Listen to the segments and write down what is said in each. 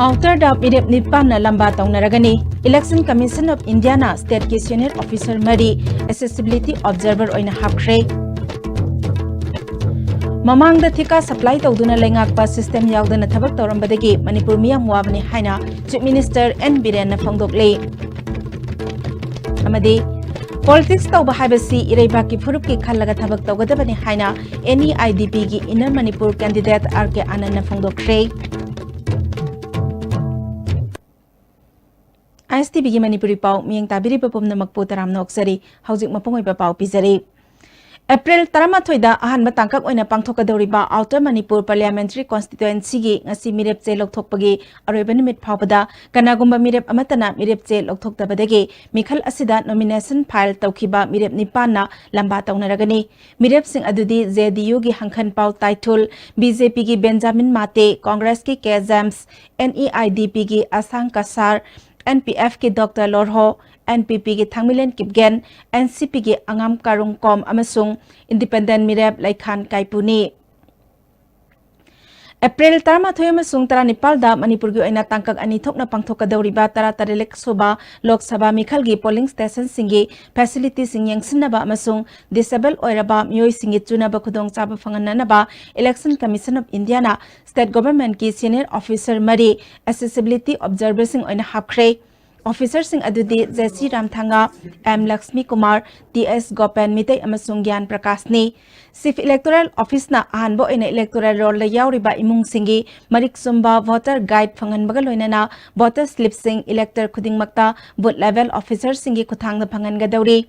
Outer da Mirep Nipana Lamba Taunaragani, Election Commission of Indiana State Ki Senior Officer Mari, Accessibility Observer Oina Hapkre. Mamang da thika supply tauduna lengakpa system yaudana thabak taurambadagi Manipur miyam wabani haina Chief Minister N Biren na phangdoklei. Amadi Politics tauba haibasi ireiba ki phurup ki khallaga thabak taugadabani haina NEIDP gi Inner Manipur candidate RK Anand na phangdokre. ISTB gi Manipuri pau miyang tabiri papum na magpo taram noksari haujik mapungoi pa pau pizari. April 13 da ahan matangkak oina pangthokadoriba Outer Manipur Parliamentary Constituency gi ngasi mirep che lokthokpagi aroiba nimit phawbada kanagumba mirep amatana mirep che lokthoktabadagi mikhal asida nomination file tawkhiba mirep nipanna lamba tawnaragani mirep sing adudi JDU gi hangkhan pau title BJP gi Benjamin Mate Congress ki K James NEIDP gi Asang Kasar NPF ki Dr. Lorho, NPP ki Thangmilen Kipgen, NCP ki Angam Karungkom amasung Independent Mirep Laikhan Kaipuni. April 13 amasung 19 da Manipur gi oina tangkak ani thokna pangthokadoriba taratarelek soba Lok Sabha mikhal gi polling station singi facility sing yangsinaba amasung disable oiraba myoi singi chunaba khudong chaba phangananaba Election Commission of Indiana State Government ki Senior Officer Mari Accessibility Observer sing oina hapkre. Officer sing adudi JC Ramthanga, M Lakshmi Kumar, TS Gopan Mitay amasung Gyan Prakash ni Chief Electoral Office na ahanbo ina electoral roll la yawriba imung singi marik sumba voter guide phangan bagaloina na voter slip sing elector khuding makta booth level officer singi kuthang na phangan gadawri.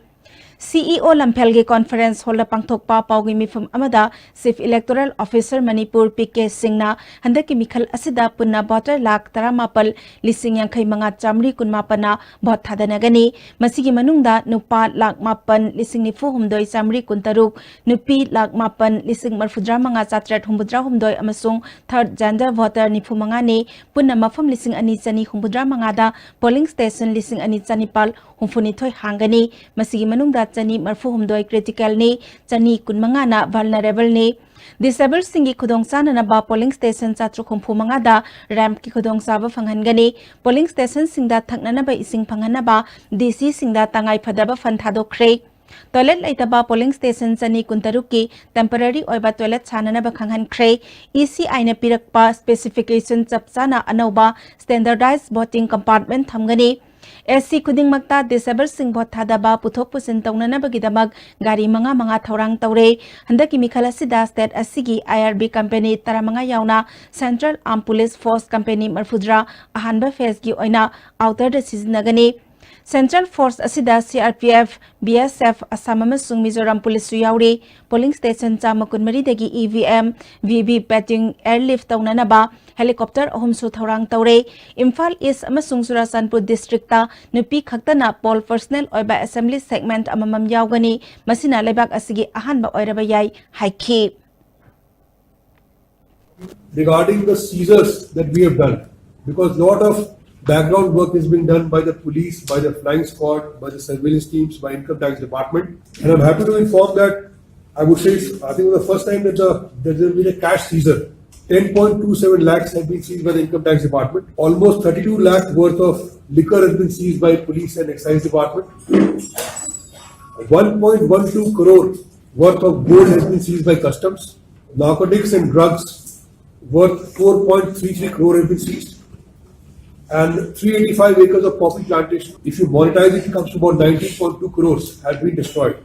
CEO Lamphelgi Conference Hall pangthokpa paugi mifum amada Chief Electoral Officer Manipur PK Singna handaki mikhal asida punna voter lakh 18 lising yangkhai manga chamri kunmapana vote thadanagani masigi manungda nupa lakh 8 lising nifu humdoi chamri kuntaruk nupi lakh 8 lising marfudra manga chatret humbudra humdoi amasung third gender voter nifu manga ni punna mafam lising ani chani humbudra manga da polling station lising ani chanipal humfuni thoi hangani masigi manungda chani marfu humdoi critical ni chani kunmanga na vulnerable ni disabled singi khudong sana na ba polling station chatru khumpu manga da ramp ki khudong saba phanghangani polling station singda thakna na ba ising phanghana ba DC singda tangai phadaba fan thadokre toilet laitaba polling station chani kuntaruk ki temporary oiba toilet chanana ba khanghan khre ECI na pirakpa specification chapchana anauba standardized voting compartment thamgani SC Kuding Makta Disabled Sing Bot Thadaba Puthok Pusin Taunana Bagidamag Gari Manga Thaurang Taure Handaki Mikhala Sida State Asigi IRB Company Taramanga Yauna Central Armed Police Force Company Marfudra Ahanba Phase Gi Oina Outer Decision Nagani Central Force Asida CRPF BSF Assam amasung Mizoram Police Yauri Polling Station Chamakun Maridagi EVM VV Patting Airlift Taunanaba Helicopter Ahumsu Thaurang Taure Imphal East amasung Surasanpur District ta Nupi Khaktana Poll Personnel Oiba Assembly Segment Amamam Yaugani Masina Lebak Asigi Ahanba Oiraba Yai Haiki. Regarding the seizures that we have done, because lot of background work is being done by the police, by the flying squad, by the surveillance teams, by income tax department, and I'm happy to inform that I would say I think it was the first time that there has been a cash seizure. 10.27 lakhs have been seized by the income tax department. Almost 32 lakh worth of liquor has been seized by police and excise department. 1.12 crore worth of gold has been seized by customs. Narcotics and drugs worth 4.33 crore have been seized. And 385 acres of poppy plantation, if you monetize it, it comes to about 19.2 crores, has been destroyed.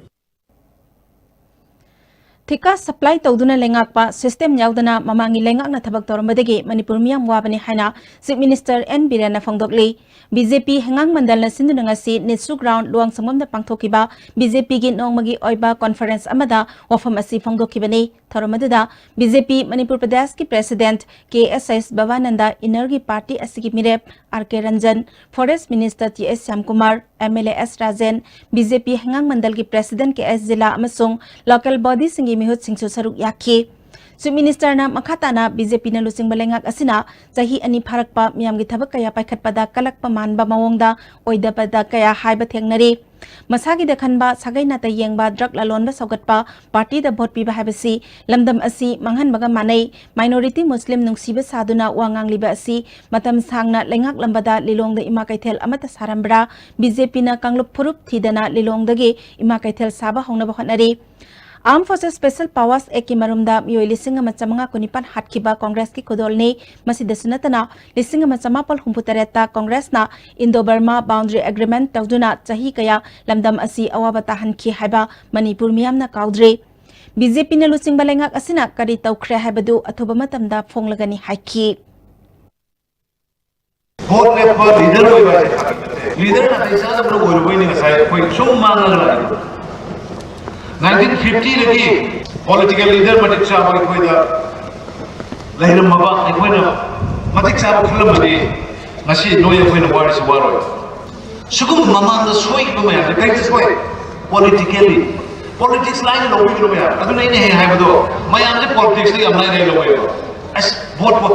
Thika supply tauduna lengakpa system yaudana mamangi lengak na thabak torambadagi Manipur miyam wabani haina Chief Minister N Biren na phangdokli BJP hengang mandal na sinduna ngasi Nitsu ground luang samam na pangthokiba BJP gi nongmagi oiba conference amada wafam asi phangdokibani thoramadada BJP Manipur Pradesh ki President KSS Bhavananda Inergi Party asigi mirep RK Ranjan Forest Minister TS Syamkumar MLA S Rajen BJP hengang mandal ki President KS Zila amasung local body singi mihut singsu saruk yakhi Chief Minister na makhatana BJP na lusing balengak asina jahi ani pharakpa miyam gi thabak kaya paikhatpada kalakpa manba mawongda oida pada kaya haiba thengnari Masagi da khanba sagai na ta yengba drug lalon ba saugatpa party da vote piba habasi lamdam asi manghan baga manai minority muslim nungsiba saduna wangang liba asi matam sangna lengak lambada lilong da ima kaithel amata sarambra BJP na kanglup phurup thidana lilong dagi ima kaithel saba hongna ba khonari Armed Forces Special Powers Act ki marumda mioi lising ama chamanga kunipan hatkiba Congress ki kodol ne masida sunatana lising ama chamapal humputareta Congress na Indo-Burma Boundary Agreement tawduna chahi kaya lamdam asi awaba tahan ki haiba Manipur miyam na kaudre BJP na lusing balengak asina kari tawkhre haibadu athoba matamda phonglagani haiki Vote level leader na kaisa da bro goi goi ni ngasai koi sum mangala 1950 lagi political leader matik sa bagi koi da lahir maba koi na matik sa khalam badi ngasi noya koi na war si waroi sugum mamang da soi ko maya kai da soi politically politics line lo bi lo maya adu nai ne hai bado mayam de politics li amai nei lo maya as vote po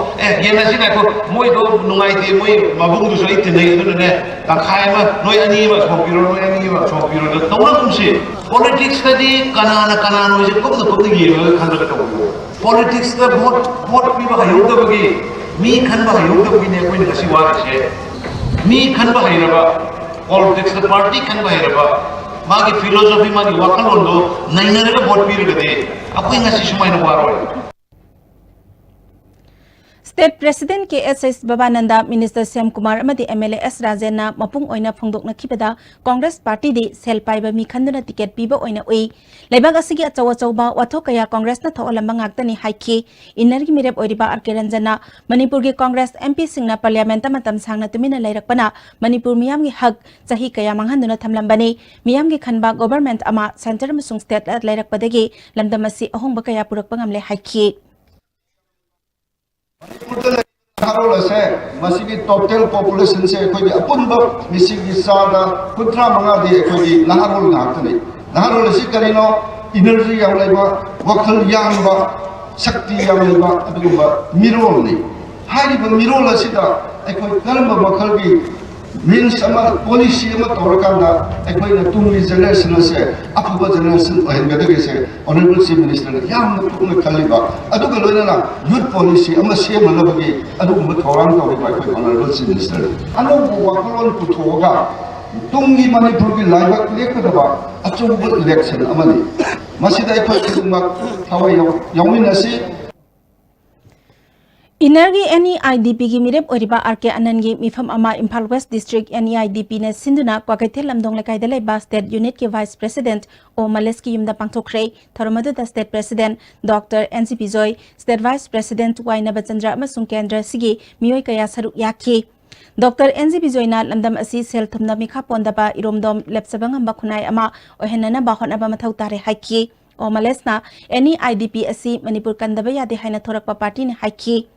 yena sina ko moi do nungai ti moi mabung du soi tin nei adu ne ta khai ma noi ani ma so piro noi ani ma so piro da tawna kum si politics tadi kana noi je kum da kum gi ma khan da to politics da vote pi ba hayu da bagi mi khan ba hayu da bagi ne koi na si wa se mi khan ba hayu ba politics da party khan ba hayu ba magi philosophy magi wakalon do naina re vote pi re de apoi ngasi sumai na waroi State President KSS Babananda Minister Sam Kumar amadi MLA S Rajena mapung oina phongdokna khibada Congress Party di sel paiba mi khanduna ticket piba oina ui leibag asigi achawa chawba wathok kaya Congress na thoolamba ngaktani haiki innergi mirep oiriba RK Ranjana Manipur gi Congress MP singna parliament matam sangna tumina lairakpana Manipur miyam gi hak chahi kaya manghanduna thamlambani miyam gi khanba government ama center masung state lairakpadagi lamdamasi ahongba kaya purakpa ngamle haiki total population se koi apunba misigi sada kutra manga de koi laharul ngakni laharul si karino energy yang laiba wakal yang ba shakti yang laiba aduba mirol ni hari ba mirol asida koi kalamba wakal gi means ama policy ama torakanda koi na tumi generation se apuba generation ohenga se honorable chief minister yang na tumi khaliba aduga loina na youth policy ama se manabagi aduga thorang tori ba koi honorable chief minister anu wakalon puthoga tungi manipur gi laiba lekadaba achubu election amani masida koi tuma thawai yawminasi Inergi NEIDP gi mirep oriba RK Anangi mifam ama Imphal West District NEIDP ne sinduna kwakaithel lamdong lekai da leba state unit ke vice president o Maleski yumda pangthokre tharomadu da state president Dr NCP Joy state vice president Waina Bachandra amasung kendra sigi mioi kaya saruk yakhi Dr NCP Joy na lamdam asi sel thumna mikha pondaba iromdom lepsabang amba khunai ama ohenana ba honaba mathau tare haiki o Malesna NEIDP asi Manipur kandaba yade haina thorakpa party ne haiki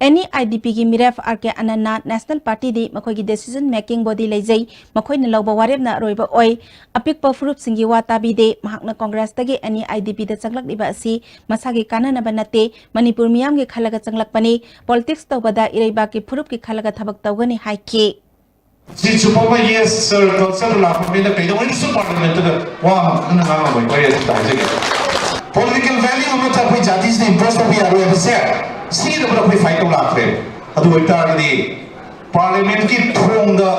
NEIDP gi miref RK Anana National Party di makoi gi decision making body lejai makoi na lawba warep na roiba oi apik pa frup singi wata bi de mahakna Congress tagi NEIDP da changlak diba si masagi kanana banate Manipur miyam gi khalaga changlak pani politics tawbada ireiba ki frup ki khalaga thabak tawgani haiki Si supaya yes sir kalau lah pembela kayu ini su parliament tu wah kena lama boy boy itu tak jadi political value apa tak boleh jadi sih impress tapi ada yang besar si itu berapa fight tu lah keren adu itu ada parliament ki thong da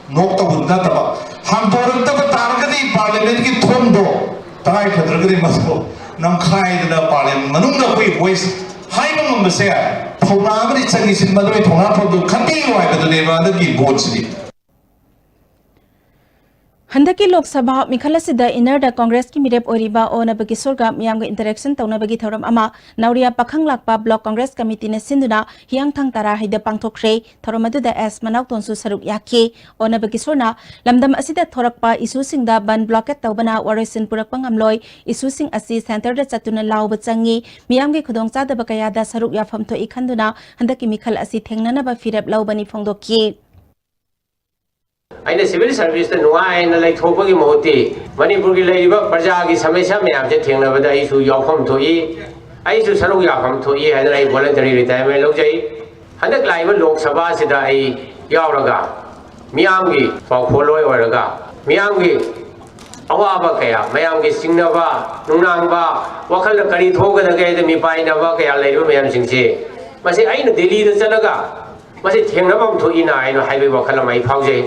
nok tu bunda tu ham orang tu target di parliament ki thong do tangai khadra kiri masuk nam khai da parliament manung da koi voice hai mong besar thona bari changi sin madoi thona phodu khati wai da leba da ki votes ni Handaki Lok Sabha Mikhalasida Inner da Congress ki mirep oriba ona bagi sorga miyamga interaction tawna bagi thoram ama nauria pakhang lakpa block Congress committee ne sinduna hiang thang tara haida pangthokre thoromadu da as manaw tonsu saruk yakhe ona bagi sorna lamdam asida thorakpa issue singda ban blockade tawbana warisin purakpa ngamloi issue sing asi center da chatuna lawba changi miyamge khudongcha da bakaya da saruk yafam tho ikhanduna handaki mikhal asi thengnana ba firep lawbani phongdoki I civil service the Nuai and like Topogi Moti, Manipuri Labor, Pajagi, Samesa, may have the thing of the issue Yokom to E. I used to Saru Yakom to E and I voluntary retirement Logi. 100 Live Lok Sabasida Yauraga. मियामगी पाखोलोय ओरगा मियामगी अवाबा कया मयामगी सिंगनबा नुनांगबा वखल करी थोगदगे मी पाइनबा कया लेरिबा मयाम सिंगसे मसे आइन Delhi the चलगा मसे थेंगनबम थोइना आइन highway वखल मै फाउजे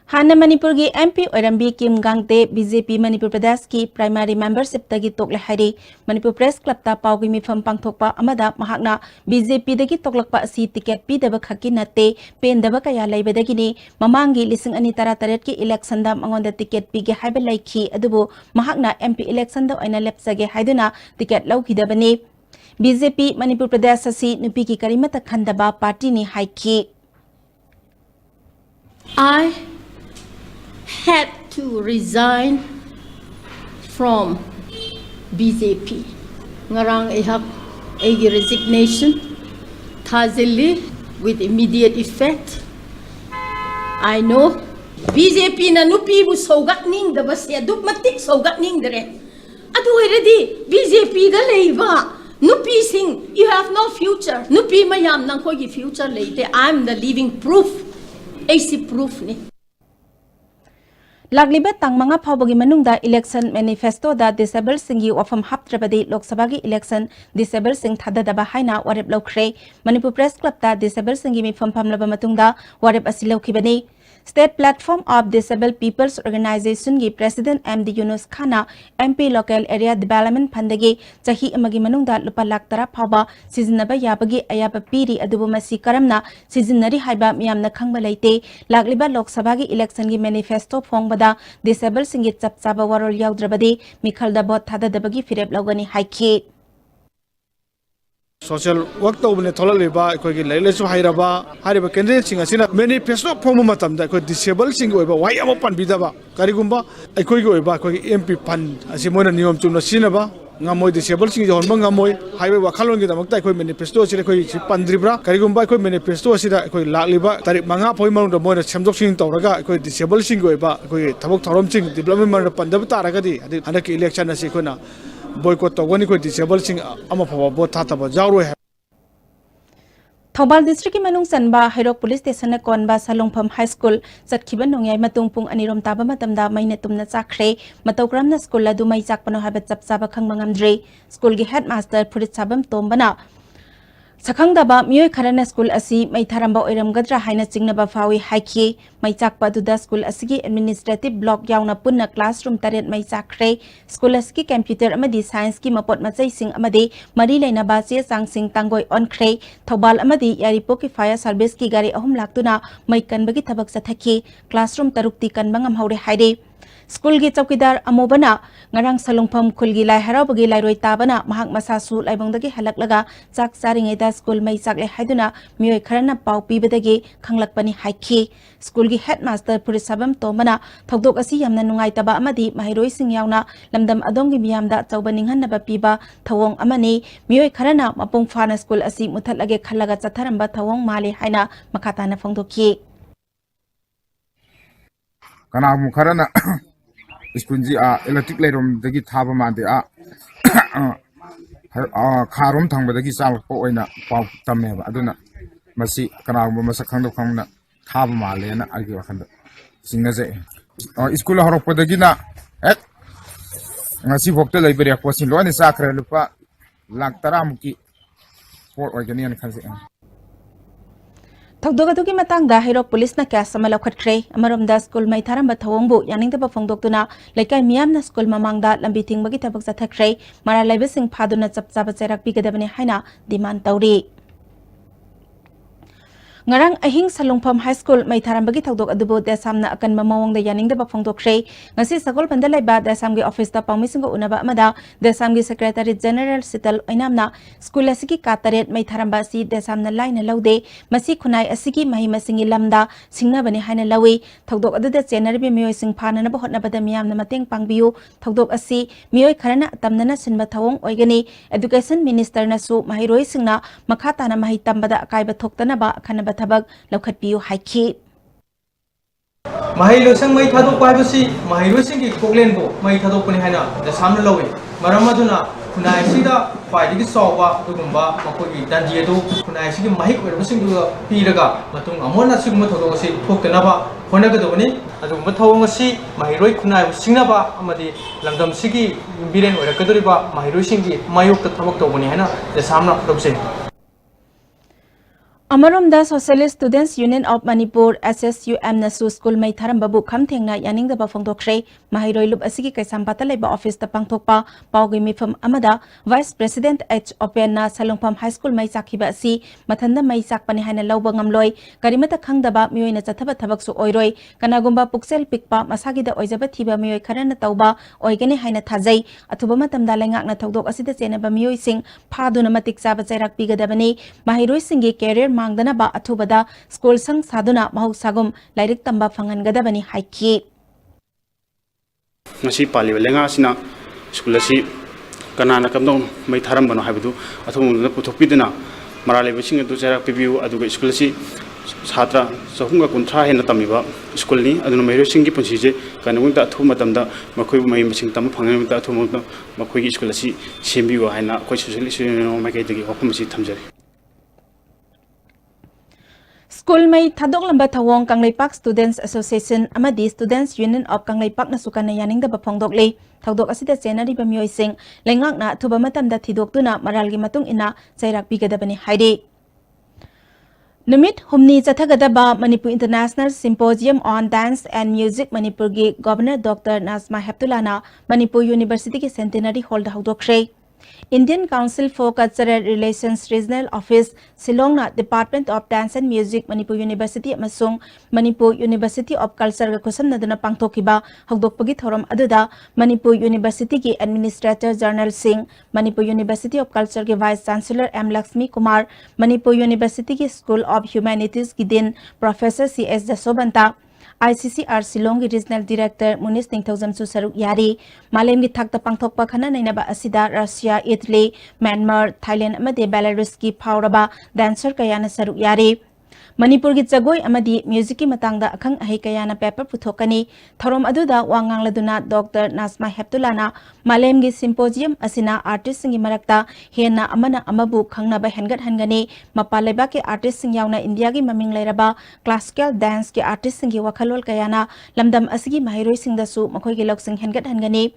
हाना मणिपुर की MP ओरम्बी किम गांगते BJP Manipur प्रदेश की प्राइमरी मेंबरशिप तगी तोकले हाइरी मणिपुर प्रेस क्लब ता पाउगी मिफम पांगथोकपा अमदा महाकना BJP दगी तोकलकपा असि टिकेट पीदब खकी नते पेंदब कया लैबदगिनी ममांगी लिसिंग अनि तरा तरेट की इलेक्शन दा मंगोंदा टिकेट पीगे हाइबे लाइखी अदुबो महाकना MP इलेक्शन दा ओइना लेपसगे हाइदुना टिकेट लौखिदबनी BJP मणिपुर प्रदेश असि नुपी की करिमत खंदबा पार्टी नि हाइकी I had to resign from BJP. Ngarang ihak egi resignation thazili with immediate effect. I know BJP na nupi bu sogat ning da bas ya dup matik sogat ning dare. Adu already BJP da leiba nupi sing you have no future. Nupi mayam nang ko gi future leite. I'm the living proof. AC proof ni. Laglibat tang mga pawbagi manungda election manifesto da disabled singi wafam haptrabadi Lok Sabha gi election disabled sing thadadaba haina warep lokre Manipur Press Club da disabled singi mi phamlaba matungda warep asilokibani State Platform of Disabled People's Organization gi President MD Yunus Khana MP Local Area Development Pandagi chahi amagi manungda lupa lakh tara phawba sizinaba yabagi ayaba piri adubu masi karamna sizinari haiba miyamna khangba leite lagliba Lok Sabha gi election gi manifesto phongbada disabled singi chapchaba warol yaudravadi mikhalda bot thadadabagi firep logani haiki social work to bune thola leba koi gi leile su hairaba hariba candidate singa sina manifesto form matam da koi disabled sing oiba wai ama pan bidaba karigumba koi gi oiba koi MP pan asi moina niyom chumna sinaba ngamoi disabled sing jehon ngamoi haiba wakhalon gi damakta koi manifesto sire koi si pandribra karigumba koi manifesto sira koi lakliba tarik manga phoi manung da moina semjok sing tawraga koi disabled sing oiba koi thabok thorom sing development man pandab taraga di anak election asi koi na boycott to wani ko disabled sing ama phawa bo thata ba jawro hai Thobal district ki manung sanba Hairok police station na konba Salongpham high school satkiba nongyai matung pung anirom taba matamda maine tumna chakre matokram na school la du mai chakpano habat chapchaba khangma ngamdre school gi headmaster purit sabam tombana Sakhangdaba miyoy kharana school asi mai tharamba oiramgadra haina chingnaba fawi haiki mai chakpa duda school asigi administrative block yauna punna classroom taret mai chakre school asigi computer amadi science ki mapot machai sing amadi mari leina ba che chang sing tangoi on khre thobal amadi yaripo ki fire service ki gari ahum laktuna mai kanbagi thabak sathaki classroom tarukti kanbangam haure haide School gi chowkidar amobana ngarang salongpham khulgi lai harabagi lairoi tabana mahak masasu laibongdagi halaklaga chak charingai da school mai chakle haiduna mioi kharana pau pibadagi khanglakpani haiki school gi headmaster purisabam tomana thogdok asi yamna nungai taba amadi mahiroi sing yauna lamdam adongi miyamda chawba ninghanaba piba thawong amani mioi kharana mapung phana school asi muthatlage khallaga chatharamba thawong mali haina makhatana phongdoki kana mu kharana Ispunji electric lightom dagi thaba mande kharom thangba dagi sal po oina pau tamme ba aduna masi kana mu masak khangdo khangna thaba male na agi wakhanda singna je school horok po dagi na ngasi bokte library ko sin lo ni sakre lupa lak taram ki por organian khanse Thogdogatuki matangda Hairok police na kaya samala khatre amaromda school mai tharamba thawongbu yaningda ba phongdoktuna laikai miyam na school mamangda lambiting bagi thabak sathakre mara laibe sing phaduna chapchaba cherak pigadabani haina demand tawri Ngarang ahing Salongpham High School mai tharambagi thogdok adubo desamna akan mamawongda yaningda ba phongdokre ngasi sagol pandalai ba desamgi office da pangmisingo unaba amada desamgi secretary general sital ainamna school asigi kataret mai tharamba si desamna laina laude masi khunai asigi mahi masingi lamda singna bani haina lawi thogdok aduda chenarbi miyoi sing phana na bahotna bada miyamna mateng pangbiu thogdok asi miyoi kharana tamnana sinba thawong oigani education minister na su mahiroi singna makhata na mahi tambada akaiba thoktana ba khana tabag laukat piu haiki Mahilo sang may thadok pa si mahilo singi koklen bo may thadok pani hana da samna lawi maramaduna खुनाई सिदा ख्वाइदगी सौबा दुगुंबा मखोगी दांजी अदु खुनाई सिगी महिक ओइरबसिंग दुगा पीरगा मतुंग अमोना सिगुम थोदोग असि थोक्तनबा होनगदबनी अदुगुंबा थौंग असि महिरोइ खुनाई सिंगनबा अमदि लंगदम सिगी villain ओइरकदोरिबा महिरोइ सिंगी मायोक्ता थबक तौबनी हैना देसामना तौसे अमरोमदा socialist students union of Manipur SSUM नसु स्कूल मई थारंबबु खमथेंगना यानिंगदबा फोंदोखरे महिरोइ लुप असिगी कैसामपाता लेबा ऑफिस ता पांगथोकपा पाउगी मिफम अमदा वाइस प्रेसिडेंट H ओपेन ना सलुंगफम हाई स्कूल मई चाखिबा असि मथंदा मई चाकपने हाइना लौबा ngamloi करिमता खंगदबा मियोइना चथबा थबकसु ओइरोइ कनागुंबा पुक्सेल पिकपा मसागिदा ओइजबा थिबा मियोइ खरना तौबा ओइगने हाइना थाजै अथुबा मतमदा लेंगाकना थौदोक असिदा चेनबा मियोइसिंग फादुना मतिक चाबा चैराक पिगदबनी महिरोइ सिंगी कैरियर मांगदनबा अथुबदा स्कूल संग साधुना महौसागुम lyric तंबा फंगनगदबनी हाइकी ngasi pali lenga sina school asi kanana kamdong mai tharam bano habidu athum puthokpidina marale bising adu jara pibiu aduga school asi छात्रा सहूंगा कुंथ्रा हेन तमिबा school नि अदुन मैरो सिंग की पुंसी जे कनगुं दा थु मतमदा मखोइ मै मसिंग तम फंगन दा थु मत मखोइ की स्कूल असि सेमबियो हाइना कोइ सोशलिस्ट यूनियन माइकै दगी वफम असि थमजरी स्कूल मई थादोकलंबा थवोंग कांगलेपाक स्टूडेंट्स एसोसिएशन अमदी स्टूडेंट्स यूनियन ऑफ कांगलेपाक न सुकना यानिंगदबा फोंदोकले थौदोक असिदा चेनरिबा मियोइसिंग लेंगाकना थुबा मतमदा थिदोक्तुना मरालगी मतुंग इना चैराक पिगदबनी हाइदे Numit humni chathagada Manipur International Symposium on Dance and Music Manipur gi Governor Dr. Nazma Heptulana Manipur University ki Centenary Hall da hudokre Indian Council for Cultural Relations Regional Office Shillong na Department of Dance and Music Manipur University amasung Manipur University of Culture ga khusam naduna pangthokiba hudokpagi thoram aduda Manipur University ki Administrator General Singh Manipur University of Culture ke Vice Chancellor M Lakshmi Kumar Manipur University ki School of Humanities ki din Professor CS Jasobanta ICCR Shillong Regional Director Munis Ningthaujam su saruk yari Malem gi thakta pangthokpa khana nainaba asida Russia, Italy, Myanmar, Thailand amade Belarus ki phauraba dancer kayana saruk yari Manipur gi jagoi amadi music ki matangda akhang ahi kayana paper puthokani thorom aduda wangang laduna Dr. Nazma Heptulana Malem gi symposium asina artist singi marakta hena amana amabu khangnaba hengat hangani mapaleba ke artist sing yauna India gi maming lairaba classical dance ke artist singi wakhalol kayana lamdam asigi mahiroi singda su makhoi gi loksing hengat hangani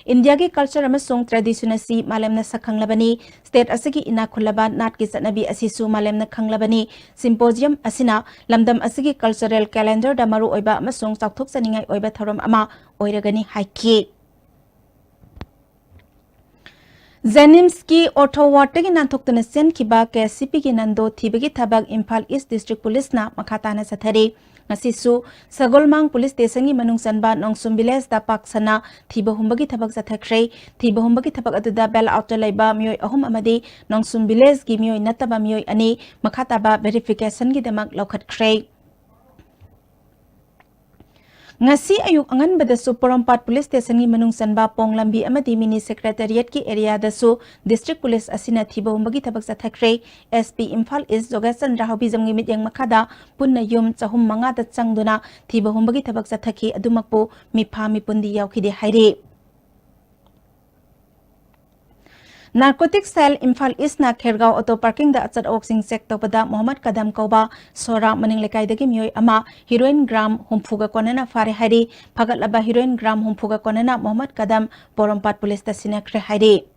India ki culture amasung tradition asi malemna sakhanglabani state asigi ina khulaba nat ki chanabi asisu malemna khanglabani symposium asina lamdam asigi cultural calendar da maru oiba amasung chakthok chaningai oiba thoram ama oiragani haiki Jenims ki Ottawa tagi nanthokna sen kiba KCP ki nando thibagi thabak Imphal East District Police na makhatana sathari ngasisu Sagolmang Police Station gi manung sanba Nongsum Village da paksana thiba humbagi thabak jathakre thiba humbagi thabak aduda bell out laiba mioi ahum amadi Nongsum Village gi mioi nataba mioi ani makhataba verification gi damak lokhatkre ngasi ayuk angan badasu Porompat Police Station gi manung sanba Ponglambi amadi mini secretariat ki area dasu district police asina thiba humbagi thabak jathakre SP Imphal East Jogasan Rahobi jamgi mityang makhada punna yum chahum manga da changduna thiba humbagi thabak jathaki adumakpo mipha mipundi yaukhide haire Narcotic Cell Imphal East na Khergaon Auto Parking da achat oxing check topada Mohammad Kadam Kauba Sora maning lekai dagi mioi ama heroin gram humphuga konana fare hari phagat laba heroin gram humphuga konana Mohammad Kadam Porompat Police Station kre hari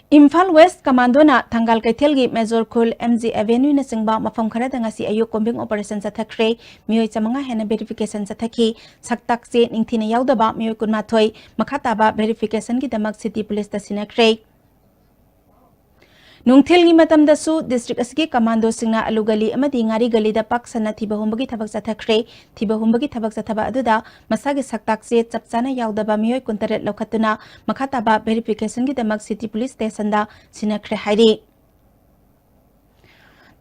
Imphal West Commando na Thangal Kaithelgi Major Khul MG Avenue na singba mafam khara da ngasi ayu combing operation sa thakre mioi chamanga hena verification sa thaki saktak che ningthina yaudaba mioi kunma thoi makhataba verification ki damak city police ta sinakre Nungthil gi matam da su district asigi commando singna alugali amadi ngari gali da paksana thiba humbagi thabak jathakre thiba humbagi thabak jathaba aduda masagi saktak che chapchana yaudaba mioi kuntaret lokhatuna makhataba verification gi damak city police station da sinakre hairi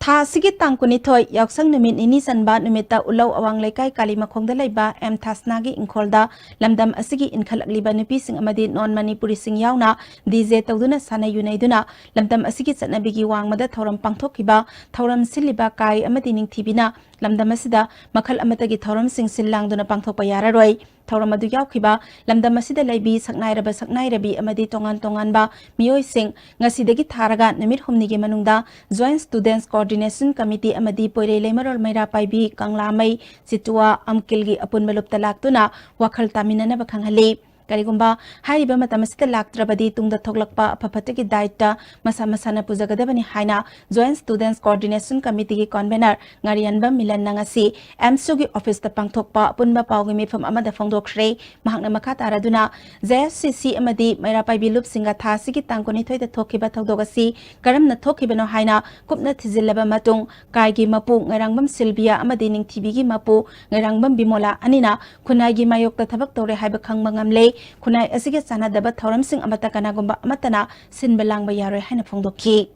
Tha sigi tangkuni thoi yaksang numit nini sanba numita ulau awang lekai kalimakhong da laiba M Thasna gi inkolda lamdam asigi inkhalakliba nupi sing amadi non Manipuri sing yauna DJ tawduna sana yunaiduna lamdam asigi chanabi gi wangmada thoram pangthokiba thoram siliba kai amadi ningthibina lamdam asida makhal amatagi thoram sing silangduna pangthokpa yararoi thoram adu yaukhiba lamdam asida laibi saknairabi amadi tongan ba miyoi sing ngasidagi tharaga namit humnigi manungda Joint Students Coordination Committee amadi poirei leimarol maira paibi kanglamai situa amkilgi apun melupta laktuna wakhal taminana bakhanghali Karigumba, Hariba Matamasita Laktrabadi Tungda Toglakpa, Papataki Daita, Masamasana Puzagadabani Haina, Joint Students Coordination Committee Convener, Ngarianba Milan Nangasi, Amsugi Office the Pangtokpa, Punba Pawimi from Amada Fongdokre, Mahana Makata Raduna, ZFCC Amadi, Mairapai Bilup Singa Tasiki Tankonito the Tokiba Togasi, Karam na Tokibano Haina, Kupna Tizilaba Matung, Kaigi Mapu, Ngarangbam Silvia, Amadining Tibigi Mapu, Ngarangbam Bimola, Anina, Kunagi Mayok the Tabaktore Habakang Mangamle, Kunai asige sana daba thoram sing amata kanagumba amatana sinbelang bayare haina phongdoki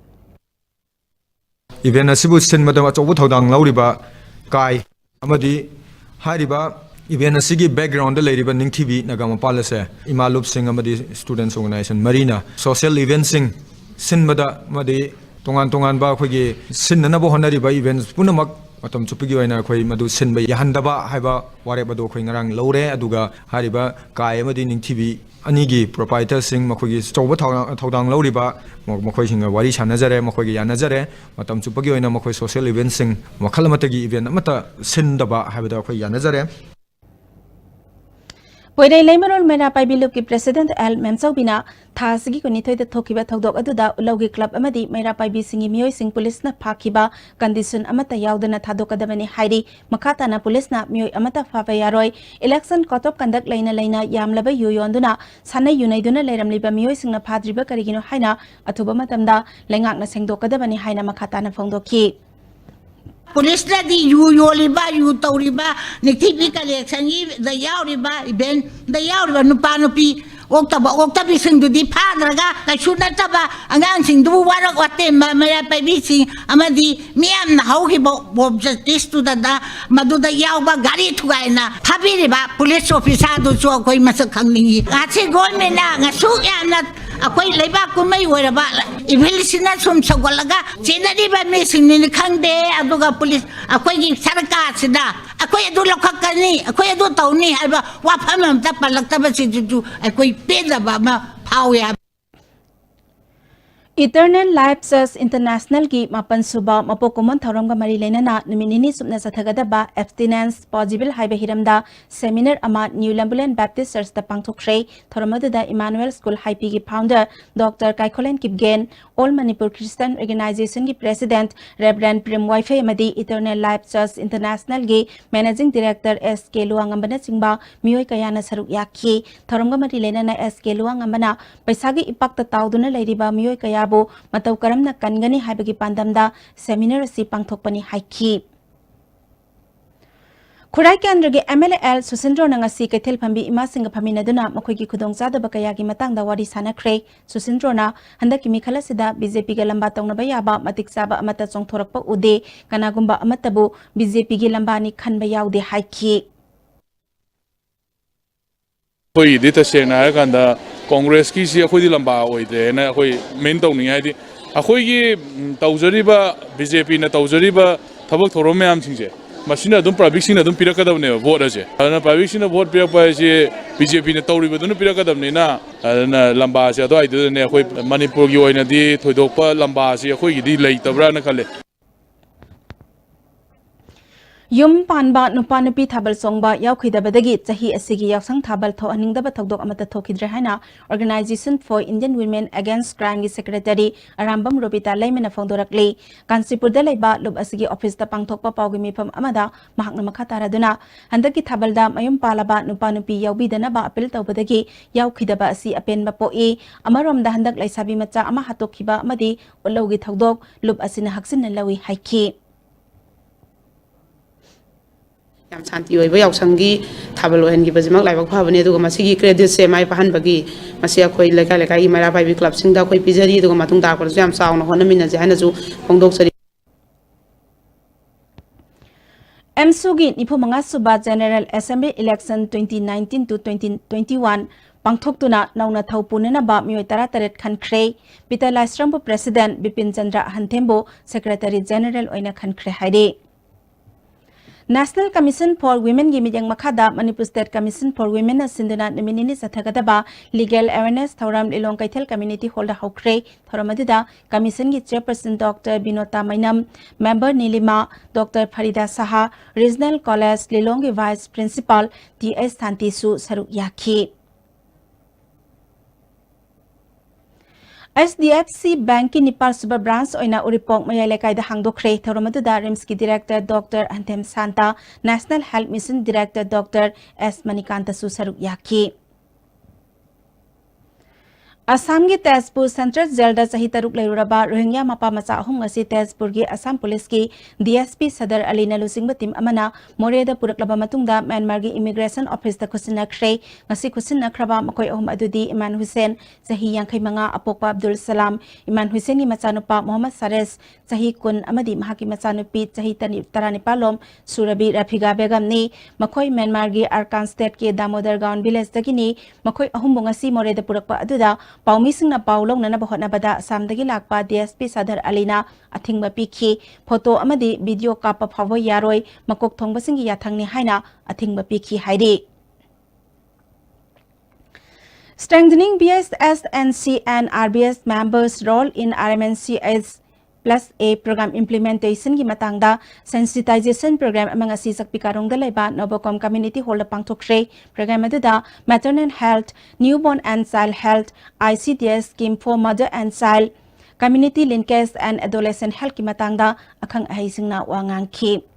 event asibu sin madam achobu thodang lauriba kai amadi hariba event asigi background da leiriba ningthibi nagama palase imalup sing amadi students organization marina social events sing sinbada madi tongan ba khogi sinnana bo honari ba events punamak matam chupigi waina khoi madu sinba yahandaba haiba ware bado khoi ngarang lore aduga hariba kai amadi ningthibi anigi proprietor sing makhogi choba thodang lauriba makhoi singa wari sanajare makhogi yanajare matam chupagi waina makhoi social event sing makhal matagi event amata sindaba haibada khoi yanajare Poirei Leimarol Mera Paibilup ki President L. Memsaubina Thasigi Kunitoi the Tokiba Togdok Aduda Ulogi Club Amadi Mera Paibi Singi Miyoi Sing Police na Pakiba Condition Amata Yaudana Thadokadamani Haidi Makata na Police na Miyoi Amata Favayaroi Election Court of Conduct Laina Yamlaba Yuyonduna Sana Yunaiduna Leramliba Miyoi Sing na Padriba Karigino Haina Atuba Matamda Lengak na Sengdokadamani Haina Makata na Fongdoki Police na di yoliba, tawriba, nagtipi collection the yauriba, ben the yauriba nupanupi, oktabi sing do di padraga, kasunataba, ang sing do warak wate, mamaya pabising, amadi, miam na hauki bob justice to the maduda yauba gari to gaina, habiriba, police officer do so koi masakanglingi. Ati goy na, nga suya na, ako'y laiba ko may waraba. Ibilisin na sumsagwalaga. Sinari ba may sinikang de, aduga pulis, ako'y sarka sida. Ako'y adulaw kakani, ako'y adu tauni, alba, wapamam tapalagtaba si Juju, ako'y peda ba mapawya. Eternal Life Church International ki mapan suba mapokuman tharamga mari lenana numinini subna sathagadaba abstinence possible haiba hiramda seminar ama New Lambulan Baptist Church ta pangthokre tharamada Emmanuel School Haipi ki founder Dr. Kaikolen Kipgen All Manipur Christian Organization ki president Reverend Prem Wife amadi Eternal Life Church International ki managing director SK Luangambana singba miyoi kayana saruk yakhi tharamga mari lenana SK Luangambana paisagi ipakta tawduna leiriba miyoi kaya Matau karam na kangani haibagi pandamda seminar si pangthokpani haiki. Kurai Kendragi MLL Susindro Nangasi Ketil Pambi Ima Singa Paminaduna Makogi Kudong Zada Bakayagi Matangda Wadi Sana Kre Susindro na Handaki Mikala Sida BJP Galamba Tong Nabayaba Matik Saba Amata Song Thorakpa Ude Kanagumba Amatabu BJP Gilambani Kanbayau de Haiki. Koi dita sena kanda Congress ki si akhoi di lamba oide na akhoi main tau ni hai di akhoi ki taujari ba BJP na taujari ba thabak thorom me am singje masina dum prabik sing na dum piraka dam ne vote aje na prabik sing na vote pirak pa je BJP na tauri ba dun piraka dam ne na lamba se do ai de ne akhoi Manipur gi oina di thoidok pa lamba se akhoi gi di lei tabra na khale Yum Panba Nupanupi Tabal Songba Yaukidabadagi Tahi Asigi Yaksang Tabal To Aningdaba Togdok Amata Tokidrehana Organization for Indian Women Against Crime Secretary Arambam Robita Laimena Fondorakli Kansipur Dalaiba Lub Asigi Office the Pangtokpa Pawgimi Pam Amada Mahakna Makataraduna Handaki Tabalda Mayum Palaba Nupanupi Yaubidanaba Apil Taubadagi Yaukidaba Si Apenba Poe Amarom the Handak Laisabi Macha Amahatokiba Madi Ulogi Togdok Lub Asina Haksin and Lawi Haiki. Yam Santi Oiba Yaksanggi Tabalo and Gibazimak like Pavane to Masigi credit say my Pahanbagi, Masia Koi Laka Mara Bibi Club Singa Koi Pizari to Matunda for Jam Sound Honamina Janazu Pongdoxari. Msugi Nipumanga Suba General Assembly Election 2019 to 2021 Pangthoktuna Nauna Thaupunena Ba Miyoi Tarataret Khankre Peter Laistrambo President Bipin Chandra Hanthembo Secretary General Oina Khankre Haide National Commission for Women gi mijang makhada Manipur State Commission for Women na sinduna nominini sathagadaba legal awareness thoram lilong kaithel community holder hokre thoramadida commission gi chairperson Dr. Binota Mainam member Nilima Dr. Farida Saha Regional College Lilong gi vice principal TS Thantisu saruk yakhi SDFC Bank ki Nepal Suba branch oina uripong mayalekai da hangdokre thoramadu da RIMS ki director Dr. Anthem Santa National Health Mission director Dr. S Manikanta su saruk yakhi Assam ki Tezpur Central Jail da sahi taruk leiraba Rohingya mapa macha ahum ngasi Tezpur ki Assam Police ki DSP Sadar Ali Nalusingba team amana more da puraklaba matungda Myanmar ki Immigration Office da kusina khrei ngasi kusina khraba makoi ahum adudi Iman Hussein sahi yangkai manga apokpa Abdul Salam Iman Hussein ni machanupa Muhammad Sares sahi kun amadi mahaki machanupi sahi tarani palom Surabi Rafiga Begam ni makoi Myanmar ki Arkan State ki Damodar Gaon village dagini makoi ahum ngasi more da purakpa aduda Paumi sing na paulong na nabahot na bada samdagi lakpa DSP Sadar Alina ating mapiki photo amadi video kapa phawo yaroi makok thong basing yathang ni haina ating mapiki haidi Strengthening BSSNC and RBS members' role in RMNC's Plus A program implementation ki matangda sensitization program among asisak pikarong dalaiba Novocom community hall pangthokre program aduda maternal health newborn and child health ICDS scheme for mother and child community linkage and adolescent health ki matangda akhang ahisingna wangangki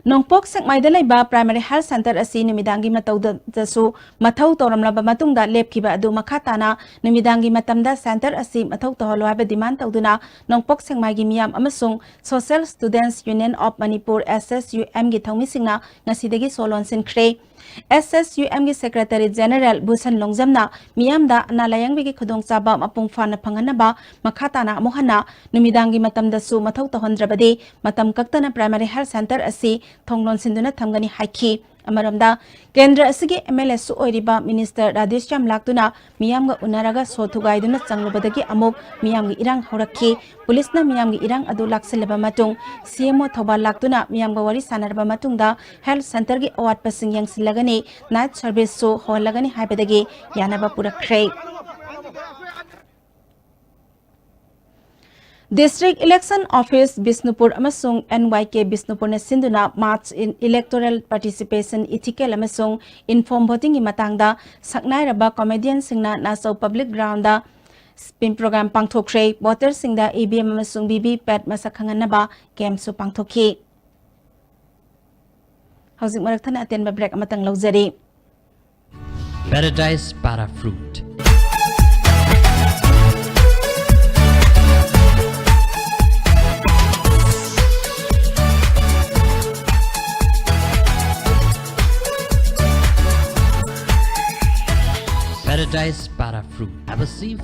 Nongpok sakmai da laiba primary health center asi numidangi matau dasu mathau toramlaba matungda lepkiba adu makhatana numidangi matamda center asi mathau toholo haba demand tauduna nongpok sakmai gi miyam amasung Social Students Union of Manipur SSUM gi thaumisingna ngasidagi solon sinkre SSUM gi Secretary General Busan Longjamna miyamda nalayang bigi khudong chaba mapung fana phanganaba makhatana mohana numidangi matamda su mathau tohondrabadi matam kaktana primary health center asi Thonglon Sinduna Thamgani Haiki Amaramda Kendra Asigi MLS Oiriba Minister Radesh Cham Laktuna Miyamga Unaraga Sotugaiduna Changlubadagi Amok Miyamgi Irang Horaki Police na Miyamgi Irang Adu Lakseleba Matung CMO Thoba Laktuna Miyamga Wari Sanarba Matungda Health Center gi Awat Pasing Yang Silagani Night Service So Holagani Haibadagi Yanaba Purakre District Election Office Bisnupur amasung NYK Bisnupur na sinduna March in electoral participation ethical amasung inform voting imatangda saknai raba comedian singna naso public ground da spin program pangthokre voter singda EVM amasung BB pad masakhangan naba game su pangthokhi Housing marakthana aten ba break amatang lawjari Paradise para fruit Paradise para fruit. Have a sip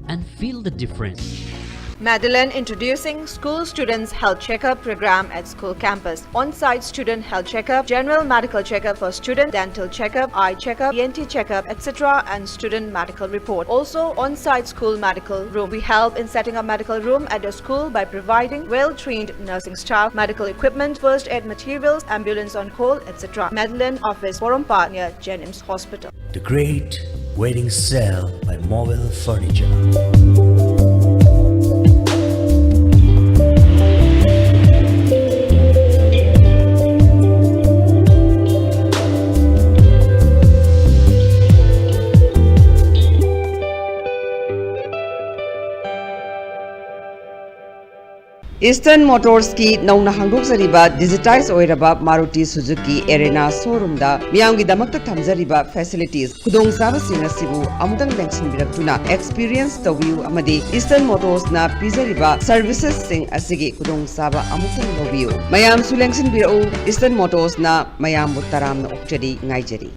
and feel the difference. Madeline introducing School Students Health Checkup program at school campus. On-site student health checkup, general medical checkup for student, dental checkup, eye checkup, ENT checkup, etc. and student medical report. Also on-site school medical room. We help in setting up medical room at your school by providing well-trained nursing staff, medical equipment, first aid materials, ambulance on call, etc. Madeline office, Borompa near Jennings Hospital. The Great Wedding Sale by Mobile Furniture. Eastern Motors ki nauna hangdokjariba digitize oiraba Maruti Suzuki Arena showroom da miyamgi damakta thamjariba facilities khudong chaba singa sibu amudang mention biraktuna experience tawiu amadi Eastern Motors na pizariba services sing asigi khudong chaba amutang lobiu mayam sulengsin birau Eastern Motors na mayam mutaram na okjari ngaijari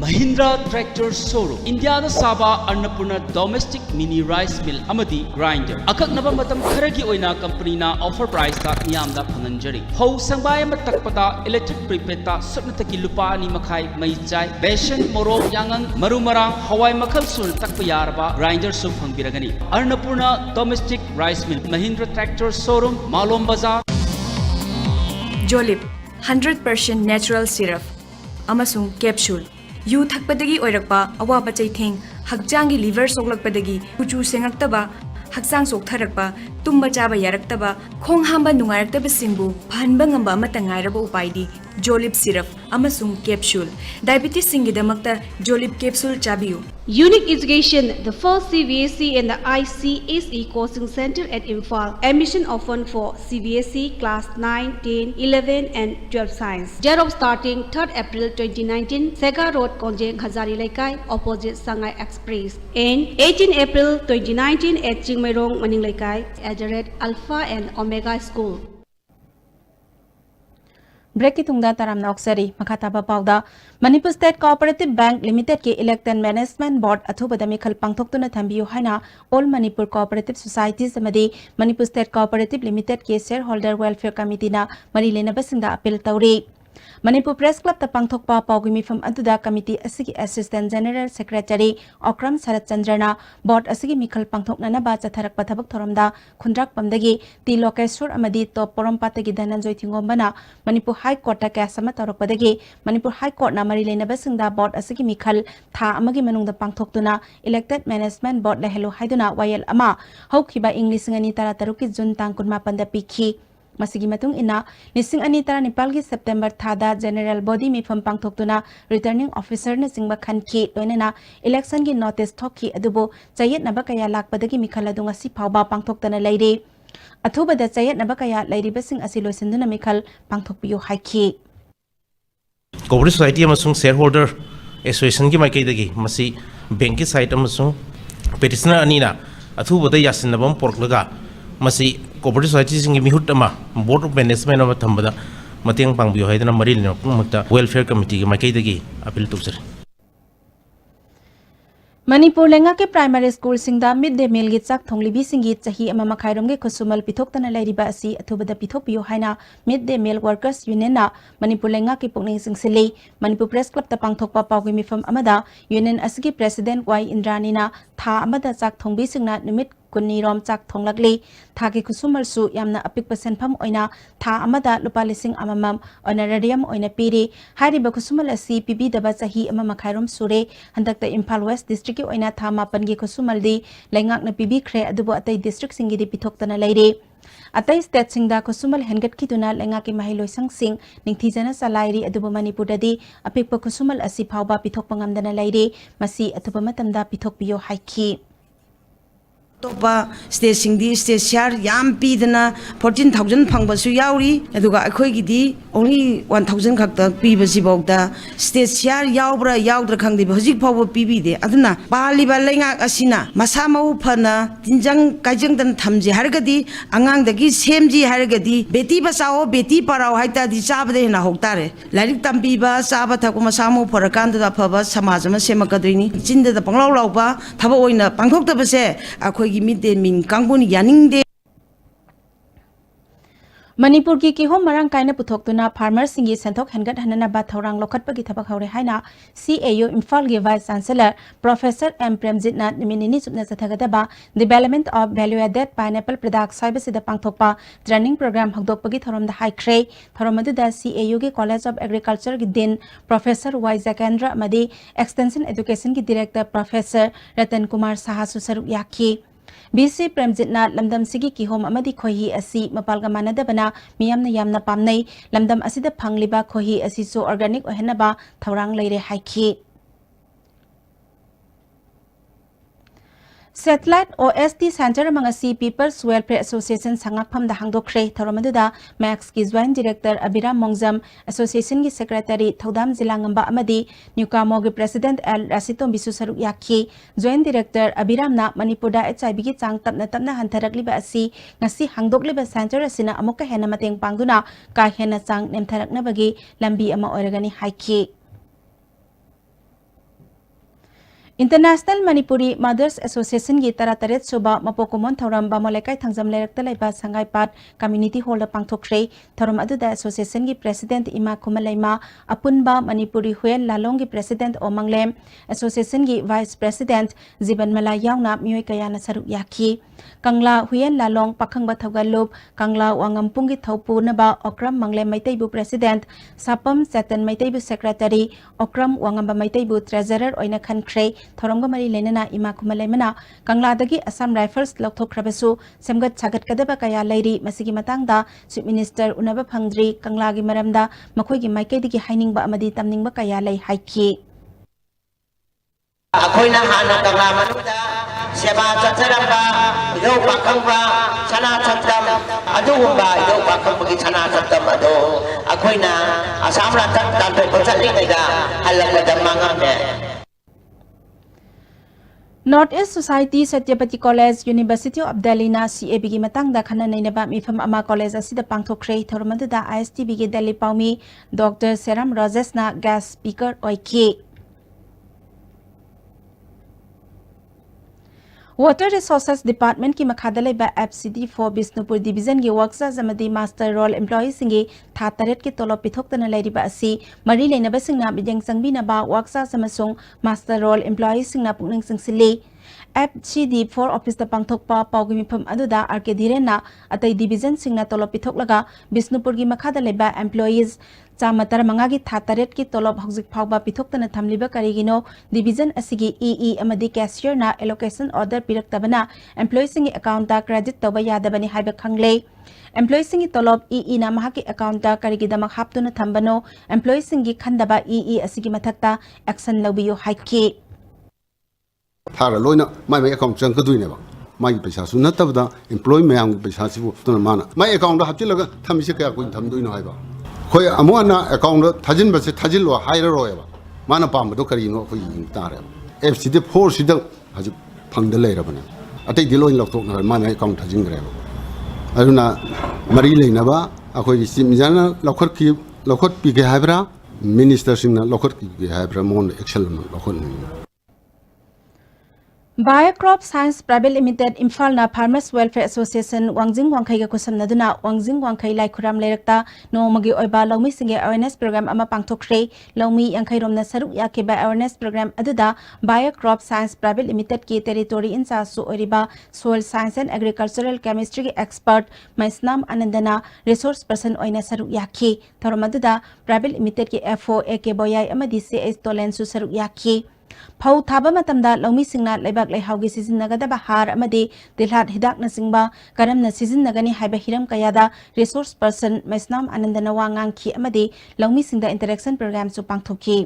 Mahindra Tractor Showroom India da Saba Annapurna Domestic Mini Rice Mill Amadi Grinder Akaknaba matam kharagi oina company na offer price ta miyam da phanganjari Ho sangbay matakpada electric prepaid ta saknataki lupa ni makhai mai chai besan morok yangang marumarang hawai makhal sul takpa yarba grinder sum phangbiragani Annapurna Domestic Rice Mill Mahindra Tractor Showroom Malom Bazaar Jolip 100% natural syrup amasung capsule yu thakpadagi oirakpa awaba chaitheng hakjangi liver soglakpadagi kuchu sengaktaba haksang soktharakpa tumba chaba yaraktaba khong hamba nungaraktaba singbu phanba ngamba amata ngairaba upaidi Jolip syrup amasung capsule diabetes singidamakta Jolip capsule chabiu. Unique Education, the first CBSE and the ICSE coaching center at Imphal. Admission open for CBSE class 9, 10, 11 and 12 science. Date of starting 3rd April 2019, Sega Road, Konjeng, Hazari Laikai, opposite Sangai Express. And 18 April 2019 at Chingmairong, Maning Laikai, at Alpha and Omega School. Break ki tungda taram na oksari makataba pauda Manipur State Cooperative Bank Limited ki Elected Management Board athubada mikhal pangthoktu na thambiyu haina All Manipur Cooperative Societies amadi Manipur State Cooperative Limited ki Shareholder Welfare Committee na mari lenabasingda appeal tawri Manipur Press Club ta pangthokpa pawgi mifam aduda committee asigi Assistant General Secretary Okram Sarat Chandrana board asigi mikhal pangthokna na ba chatharak pathabak thoramda khundrak pamdagi ti lokeshwar amadi top porompatagi Dhananjoy Thingombana Manipur High Court ta kasama tarakpadagi Manipur High Court na mari lenabasingda board asigi mikhal tha amagi manungda pangthoktuna Elected Management Board la hello haiduna wayel ama haukiba English ngani tara taruki June tang kunma panda pikhi Masigi matung ina lising ani tara Nepal ki September thada General Body mifam pangthoktuna Returning Officer na singba khanki loinena election ki notice thokki adubo chayet naba kaya lakpadagi mikhal adunga si phawba pangthoktana leire athubada chayet naba kaya leiribasing asi loisinduna mikhal pangthokpiyo haiki Cooperative Society amasung Shareholder Association ki maikai masi bank ki site amasung petitioner anina athubada yasinabam porklaga masi Cooperative Society singi mihut ama Board of Management ama thambada mateng pangbiyo haidana mari lena makta Welfare Committee ki maikai dagi appeal tawsar Manipur lenga ke primary school singda midday meal gi chak thonglibi singi chahi ama makhairom ge khusumal pithoktana lairiba asi athubada pithopiyo haina midday meal workers union na Manipur lenga ke pukning singsili Manipur Press Club ta pangthokpa pawgi mifam amada union asigi president Y Indrani na tha amada chak thongbi singna nimit kunnirom chak thonglakli thagi khusumal su yamna apik senpham oina tha amada lupa lising amamam honorarium oina piri hariba khusumal asi pibi daba chahi ama makhairom sure handakta Imphal West district ki oina tha mapan gi khusumal di lengak na pibi khre adubo atai district singi di pithoktana leire atai state singda khusumal hengat ki tuna lenga ki mahiloi sangsing ningthijana salairi adubo Manipur dadi apik khusumal asi phawba pithokpangamdana leire masi athuba matamda pithokpiyo haiki Topa state di state share yam pidana 14,000 phangbasu yauri aduga akhoi gidi only 1,000 khakta pibasi bawda state share yaubra yaudra khangdi hojik phawbo pibi de aduna bali balenga asina masa mau phana tinjang kaijang dan thamji hargadi angang dagi semji hargadi beti basao beti parao haita di sabde na hoktare larik tambiba saba thakuma samu pharakanda da phaba samajama semakadrini jinda da panglaw lawba thaba oina pangthokta base akhoi midday meal kangpun yaningde Manipur ki kihom marang kaina puthokuna farmer singi senthok hengat hanana ba thorang lokhatpagi thabak haure haina CAU Imphal gi Vice Chancellor Professor M Premjit na niminini chupna chathagada ba Development of Value Added Pineapple Products saibasida pangthokpa training program hagdokpagi thoromda haikhrei thoromadu da CAU gi College of Agriculture gi din Professor Y Zakendra amadi Extension Education gi Director Professor Ratan Kumar Saha susaruk yakhi BC Premjit na lamdam sigi ki hom amadi khohi asi mapalga manadabana miyamna yamna pamnai lamdam asida phangliba khohi asi so organic ohenaba thorang leire haiki Satellite OST Center mangasi People's Welfare Association sangak pham da hangdokre thoromaduda Max ki Joint Director Abiram Mongjam Association ki Secretary Thodam Zilangamba amadi Newcamo ki President L Rasitom Bisu Saruk yakhi Joint Director Abiram na Manipurda HIV ki chang tapna hantharakliba asi ngasi hangdokliba center asina amuka hena mateng pangduna ka hena chang nemtharakna bagi lambi ama oiragani haiki International Manipuri Mothers Association gi Tarataret Suba Mapokomon Thoram Bamolekai Thangjam Lerakta Laiba Sangai Pat Community Hall Pangthokre Thoram Aduda Association gi President Ima Kumalaima Apunba Manipuri Huel Lalong gi President Omanglem Association gi Vice President Ziban Mala Yauna Miyoi Kayana Saruk Yaki Kangla Huel Lalong Pakhangba Thogalup Kangla Wangampung gi Thopu Naba Okram Manglem Maitaibu President Sapam Satan Maitaibu Secretary Okram Wangamba Maitaibu Treasurer Oina Khankre Thoramga Mari Lenana Ima Kumalaimana Kangladagi Assam Rifles Lokthokrabasu Semgat Chagat Kadaba Kaya Lairi Masigi Matangda Chief Minister Unaba Phangdri Kanglagi Maramda Makoigi Maikaidigi Hainingba Amadi Tamningba Kaya Lai Haiki Akoina hana kangla manuda seba chataramba ido pakangba chana chatam adugumba ido pakangba chana chatam ado akoina Assam ra tan pe pachali ngai halakada mangame North East Society Satyapati College University of Delhi na CAB gi matangda khana nainaba mifam ama college asida pangthokre thormadada ISTB gi Delhi paumi Dr. Seram Rajesh na guest speaker oiki Water Resources Department ki makhada laiba FCD for Bisnupur Division gi workers amadi master role employees singi tha taret ki tolop pithoktana lairiba asi mari leinaba singna bijeng sangbina ba workers amasung master role employees singna pungning singsili FCD for office da pangthokpa pawgi mifam aduda RK Dhirena atai division singna tolop pithoklaga Bisnupur gi makhada laiba employees Chamatar mangagi thataret ki tolop hokjik phawba pithoktana thamliba karigino division asigi EE amadi cashier na allocation order piraktabana employees singi account ta credit toba yadabani haiba khangle employees singi tolop EE na mahaki account ta karigidamak haptuna thambano employees singi khandaba EE asigi mathakta action labiyo haiki Thara loina mai account chang kaduine ba mai paisa su natabda employee mayam paisa sibu tuna mana mai account da hapchilaga thamisi kaya kuin thamduino haiba khoi amuana account thajin base thajil lo haira royaba mana pam do kari no khoi yin tare FCD 4 sida haju phangda leira bana atai diloin loktok na mai account thajin gre aduna mari leina ba akhoi simjana lokhot pi ge haibra minister singna lokhot ki haibra mon excel lokhot Biocrop Science Private Limited Imphal na Farmers Welfare Association Wangjing Wangkhai ga kusam naduna Wangjing Wangkhai lai khuram lerakta no magi oiba lawmi singe awareness program ama pangthokre lawmi yangkhai romna saruk ya ke ba awareness program aduda Biocrop Science Private Limited ki territory in charge su oriba soil science and agricultural chemistry expert Maisnam Anandana resource person oina saruk ya ki thoromaduda Private Limited ki FO AK boyai amadi CS Tolen su saruk ya ki Pau thaba matamda lawmi singna laibak laihaugi sizinnagadaba har amadi dilhat hidak na singba karam na sizinnagani haiba hiram kayada resource person Maisnam Anandana wangang ki amadi lawmi singda interaction program su pangthoki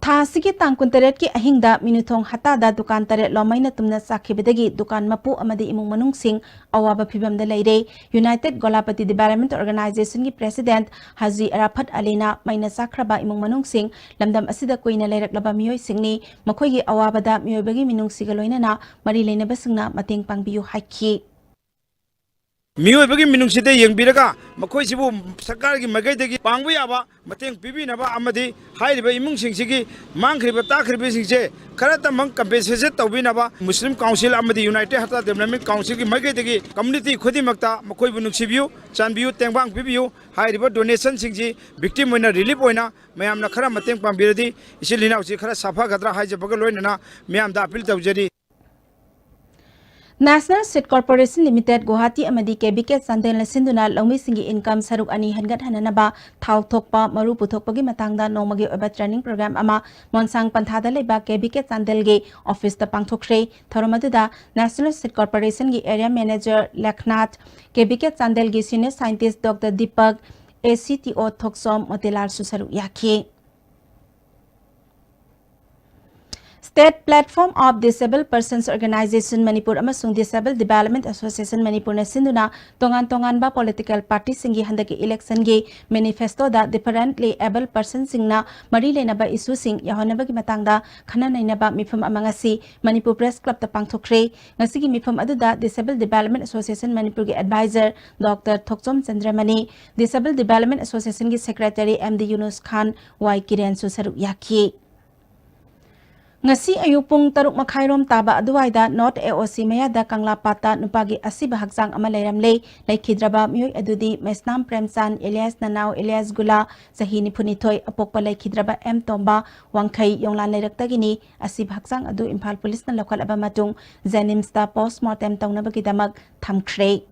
Thasigi tangkun taret ki ahingda minuthong hatada dukan taret lomaina tumna sakhibadagi dukan mapu amadi imung manung sing awaba phibamda leire United Golapati Development Organization ki President Haji Arafat Alina maina sakraba imung manung sing lamdam asida koina leiraklaba miyoi singni makhoi gi awabada miyoibagi minung sigaloina na mari leinaba singna mateng pangbiyu haiki मियोबगी मिनुंगसिदे यंगबिरगा मखोइसिबु सरकारगी मगैदगी पांगबु याबा मतेंग पिबिनबा अमदि हाइरिबा इमुंगसिंगसिगी मांगख्रिबा ताख्रिबिसिंगसे खरतमंग कंपेसेशन तौबिनबा Muslim council अमदि United हता development council की मगैदगी community खुदिमक्ता मखोइबु नुंगसिबियु चानबियु तेंबांग पिबियु हाइरिबा donation सिंगसि victim होइना relief होइना मयामना खरा मतेंग पांबिरदि इसिलिनाउसि खरा साफा गद्रा हाइजबगा लोइनना मयामदा appeal तौजरी National State Corporation Limited Guwahati amadi KBK Sandel sinduna lawmi singi income saruk ani hangat hananaba thau thokpa maru puthokpagi matangda nomagi oba training program ama monsang panthada leba KBK Sandel ge office ta pangthokre thoromaduda National State Corporation gi area manager Lakhnath KBK Sandel gi senior scientist Dr Deepak ACTO Thoksom Motilar su saruk yakhe State Platform of Disabled Persons Organization Manipur amasung Disabled Development Association Manipur na sinduna tongan ba political party singi handaki election gi manifesto da differently able persons singna mari lena ba issue sing yahona ba gi matangda khana naina ba mifam amangasi Manipur Press Club ta pangthokre ngasi gi mifam aduda Disabled Development Association Manipur gi advisor Dr. Thokchom Chandramani Disabled Development Association gi secretary MD Yunus Khan Y Kiren Susaru Yaki ngasi ayupung taruk makhairom taba aduwaida North AOC mayada kangla pata nupagi asiba haksang ama leiramle laikhidraba miyoi adudi Mesnam Premchan Elias Nanau Elias Gula sahini punithoi apokpa laikhidraba M Tomba wangkhai yonglan leiraktagini asiba haksang adu Imphal Police na lokal aba matung Jenims ta postmortem tawnabagi damak thamkhre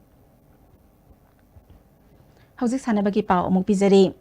hauzik sanabagi pau amuk pizari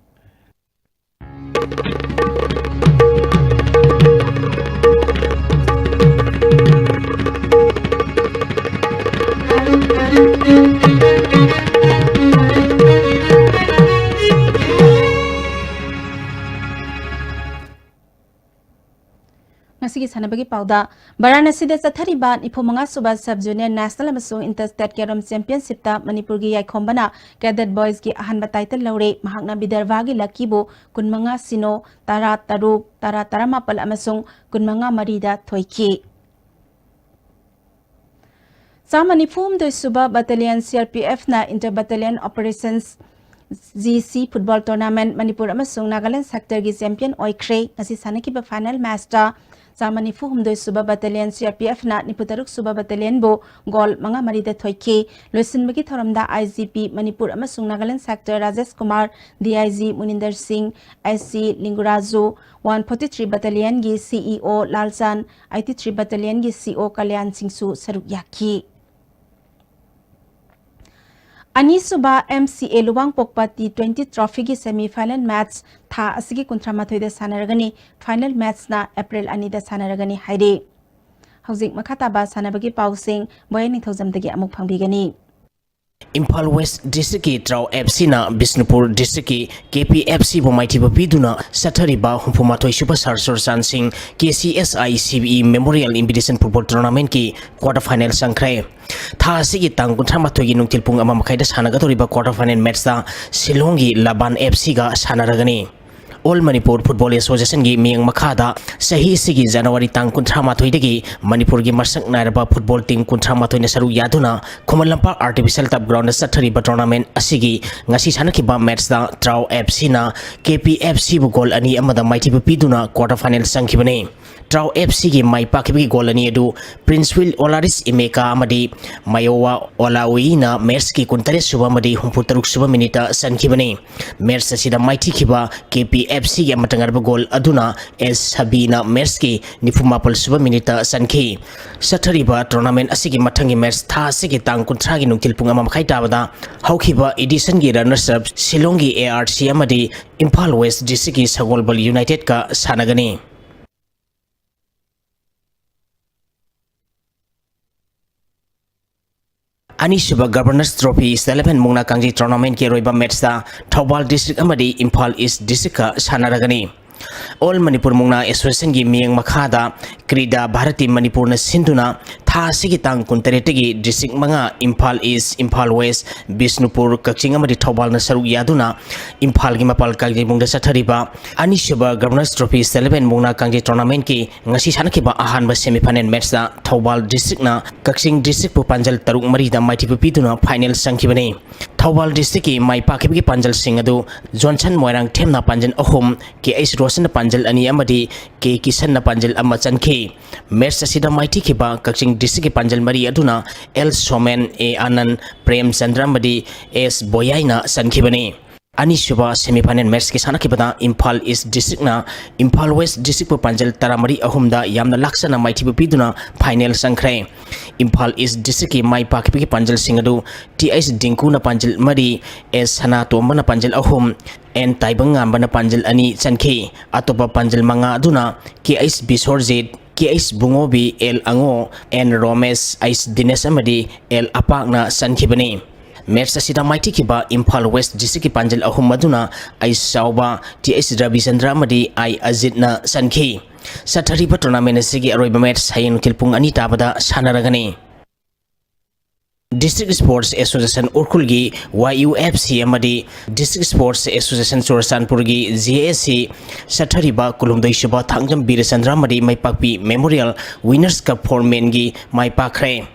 Ngasigi sanabagi pauda Varanasi de Sathariba Ipomanga Suba Sub Junior National Amasung Interstate Carom Championship ta Manipur gi Yaikombana Cadet Boys gi ahanba title laure mahakna Bidharva gi Lakibo kunmanga sino tara taruk tara taramapal amasung kunmanga marida thoiki Samanifum de Suba Battalion CRPF na Inter Battalion Operations GC Football Tournament Manipur amasung Nagaland sector gi champion oikre ngasi sanakiba final match ta Samanifu humdoi suba battalion CRPF na niputaruk suba battalion bo gol manga marida thoiki loisin bagi thoramda IGP Manipur amasung Nagaland sector Rajesh Kumar DIG Muninder Singh SC Linguraju 143 battalion gi CEO Lalchan 83 battalion gi CO Kalyan Singsu saruk yaki Ani suba MCA Luwang Pokpa T20 Trophy gi semi-final match tha asigi kuntramathoi da sanaragani final match na April ani da sanaragani haire hauzik makhata ba sanabagi pausing boyani thojamdagi amuk phangbigani Imphal West District ki Trau FC na Bisnupur District ki KPFC bomaiti babiduna sathariba humpumathoi Super Sarsor Sansing KCSI CBE Memorial Invitation Football Tournament ki quarter final sangkhre tha asigi tang 38 gi nungtil pung ama makhai da sanagadoriba quarter final match da Shillong gi Laban FC ga sanaragani All Manipur Football Association gi miyang makhada sahi sigi January tang 38 dagi Manipur gi marsak nairaba football team 38 na saru yaduna Khomalampa Artificial Turf Ground na sathariba tournament asigi ngasi sanakiba match da Trau FC na KPFC bu goal ani amada maiti piduna quarter final sangkhibani Trau FC gi mai pakibigi goal ani edu Prince Will Olaris Imeka amadi Mayowa Olawi na match ki 39 suba amadi 63 suba minita sankhibani match asida maiti khiba KPFC gi amatangarba goal aduna S Sabina match ki nifumapal suba minita sankhi sathariba tournament asigi mathangi match tha asigi tang 30 gi nungtil pung ama makhai tabada haukhiba edition gi runners up Shillong gi ARC amadi Imphal West District gi Sagolbal United ka sanagani Anisuba Governors Trophy 11 Mungna Kangji Tournament ke roiba match da Thobal District amadi Imphal East District ka sanaragani All Manipur Mungna Association gi miyang makhada Krida Bharati Manipur na sinduna tha sigi tang kuntaretegi district manga Imphal East Imphal West Bisnupur Kakching amadi Thobal na saru yaduna Imphal gi mapal kangji mungda sathariba Anisuba Governors Trophy 11 Mungna Kangji Tournament ki ngasi sanakiba ahanba semi-final match da Thobal District na Kakching District pu panjal taruk mari da maiti piduna final sangkhibani Thobal District ki mai pakibgi panjal sing adu Johnson Moirang themna panjan ahum ke ais Rosan panjal ani amadi ke Kisan na panjal amma chankhi match asida maiti khiba Kakching District ki panjal mari aduna L Somen A Anand Prem Chandra amadi S Boyaina sankhibani Anisuba semi-final match ki sanakibada Imphal East District na Imphal West District pu panjal taramari ahumda yamna laksana maiti piduna final sangkhre Imphal East District ki mai pakibgi panjal singadu TS Dinku na panjal mari S Hana Tomba na panjal ahum N Taibang ngamba na panjal ani chankhi atopa panjal manga aduna KS Bisorjit KS Bungobi L Ango N Romes Ais Dines amadi L Apak na sankhibani Match asida maiti kiba Imphal West District ki Panjal ahum maduna ai sauba TS Ravi Chandra amadi ai Ajit na sankhi. Sathariba tournament asigi aroiba match hayin kilpung ani tabada sanaragani. District Sports Association Urkulgi YUFC amadi District Sports Association Churasanpurgi JSC Sathariba Kulumdoi Shuba Thangjam Birasandra amadi Maipakpi Memorial Winners Cup for Men gi Maipakre.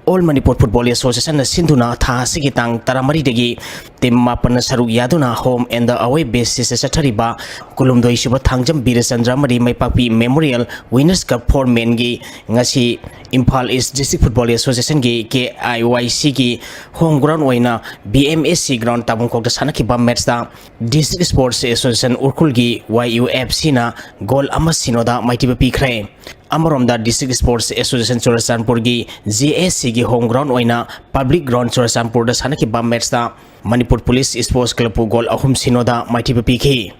All Manipur Football Association na sinduna tha asigi tang taramari degi team mapan saruk yaduna home and the away basis Sathariba Kulumdoi Shuba Thangjam Birasandra amadi Maipakpi Memorial Winners Cup for Men gi ngasi Imphal East District Football Association gi KIYC gi home ground oina BMSC ground tabung kok da sanaki bam match da District Sports Association Urkul gi YUFC na goal ama sinoda maiti pi khre. Amarom da District Sports Association Churasanpur gi JSC gi home ground oina public ground Churasanpur da sanaki bam match da Manipur Police Sports Club goal ahum sinoda maiti pi khi.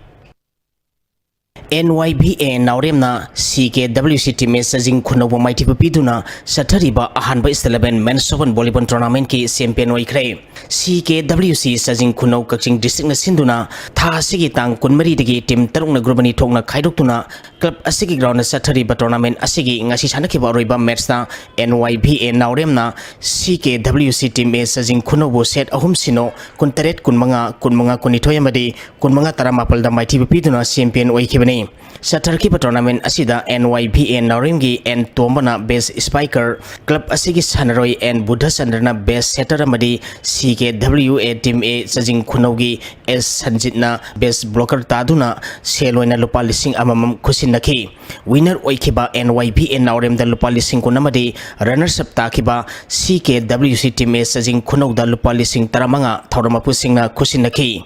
NYBA Nauremna CKWC team Sajing Kunobo Mighty Piduna Sathariba Ahanba is 11 men's open volleyball tournament ki champion oikre. CKWC Sajing Kuno Kaching District na Sinduna Tha Sigi Tang Kunmari degi team tarung na grubani thongna khaidokuna club asigi ground Sathariba tournament asigi ngasi sanaki ba roiba match na NYBA Nauremna CKWC team Sajing Kunobo set ahum sino kuntaret kunmanga kunithoi amadi kunmanga taramapal da Mighty Piduna champion oikibani. Satarki tournament asida NYBA Naurimgi and Tomana best spiker club asigi Sanaroi and Buddha Sandarna best setter amadi CKWA team A Sajing Kunogi S Sanjitna best blocker taduna Seloina lupa lising amamam kusinaki. Winner oikiba NYBA Naurim da lupa lising kunamadi runners up takiba CKWC team A Sajing Kunog da lupa lising taramanga thauramapu na kusinaki.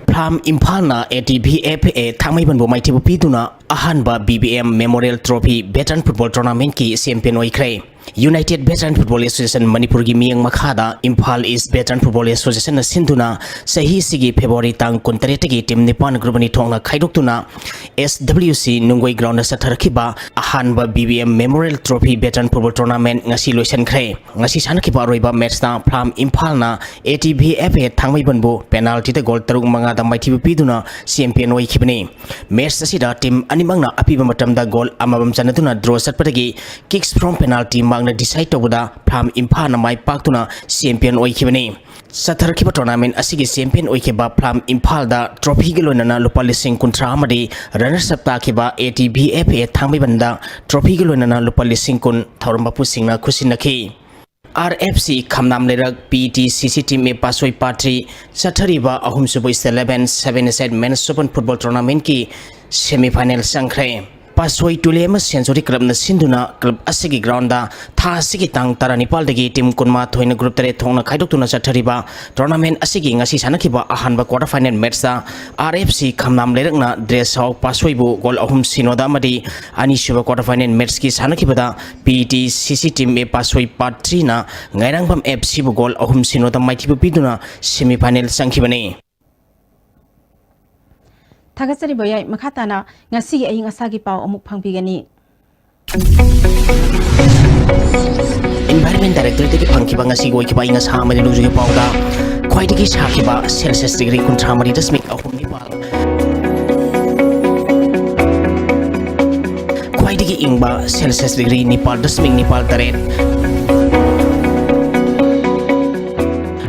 Plam Imphalna ATBFA Thangmaiban bo maitibu piduna ahanba BBM Memorial Trophy Veteran Football Tournament ki champion oikre. United Veteran Football Association Manipur gi miyang makhada Imphal East Veteran Football Association na sinduna sahi sigi February tang 13 gi team Nipan grubani thongna khaidoktuna SWC Nungoi ground satharkiba ahanba BBM Memorial Trophy Veteran Football Tournament ngasi loisan khre. Ngasi sankiba roiba match na Plam Imphal na ATBFA Thangmaiban bo penalty te goal taruk manga da maitibu piduna champion oikibani. Match asida team animangna apiba matamda goal amabam chanaduna draw satpadagi kicks from penalty magna decide tobuda Plam Imphal na mai paktuna champion oikibani. Satharakiba tournament asigi champion oikiba Plam Imphal da trophy gilonana lupa lising kuntra amadi runners up takiba ATBFA Thangmaiban da trophy gilonana lupa lising kun thauramba pusingna kusinaki. RFC Khamnam Lerak PTCC team में पासोई party Sathariba ahum subo is 11 7 men's open football tournament ki semi-final sangkre. Pasoi Tulema Sensory Club na Sinduna Club Asigi ground da Tha Asigi Tang Taranipal degi team kunma thoina group tare thongna khaidokuna Sathariba tournament asigi ngasi sanakiba ahanba quarter final match da RFC Khamnam Lerakna dress haw Pasoi bu goal ahum sinoda madi ani shuba quarter final match ki sanakiba da PTCC team me Pasoi part 3 na Ngairangbam FC bu goal ahum sinoda maithibu piduna semi final sangkhibani. Thagachari boyai makhatana ngasi aying asagi pau amuk phangpigani. Environment Director teki phangkiba ngasi goi kiba inga sa amari lungjugi pauda khwaidagi sakiba Celsius degree kuntramari dasmik ahum nipal khwaidagi ingba Celsius degree nipal dasmik nipal taret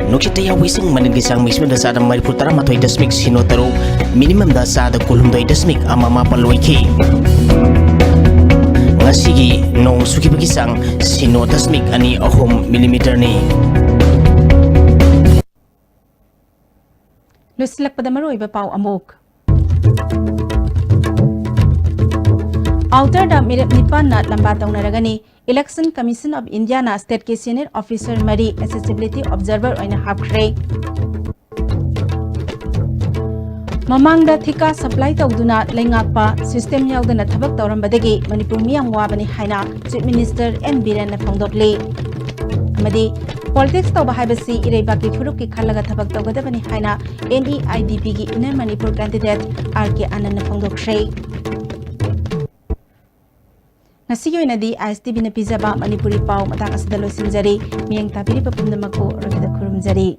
Nukita ya wising manigi sang mismo da sada Manipur Taramatoi dasmik sino taro minimum da sada kulumdoi dasmik amama paloiki. Ngasigi nong suki bagi sang sino dasmik ani ahum millimeter ni. Lusilak pada maroi bapau amok. Outer da mirip nipan na lambatong naragani Election Commission of India na State ke Senior Officer Mari Accessibility Observer oina hapkhre. Mamangda thika supply tawduna lengakpa system yaudana thabak tawrambadagi Manipur miyam wabani haina Chief Minister N Biren na phongdokle. Amadi politics tawba haibasi ireibaki thuruk ki khalaga thabak tawgadabani haina NEIDP gi Inner Manipur candidate RK Anand na phongdokre. Ngasi yo inadi ISTV na pizaba Manipuri pau matang asida loisingjari miyang tabiri pa pumnamaku rabida kurumjari.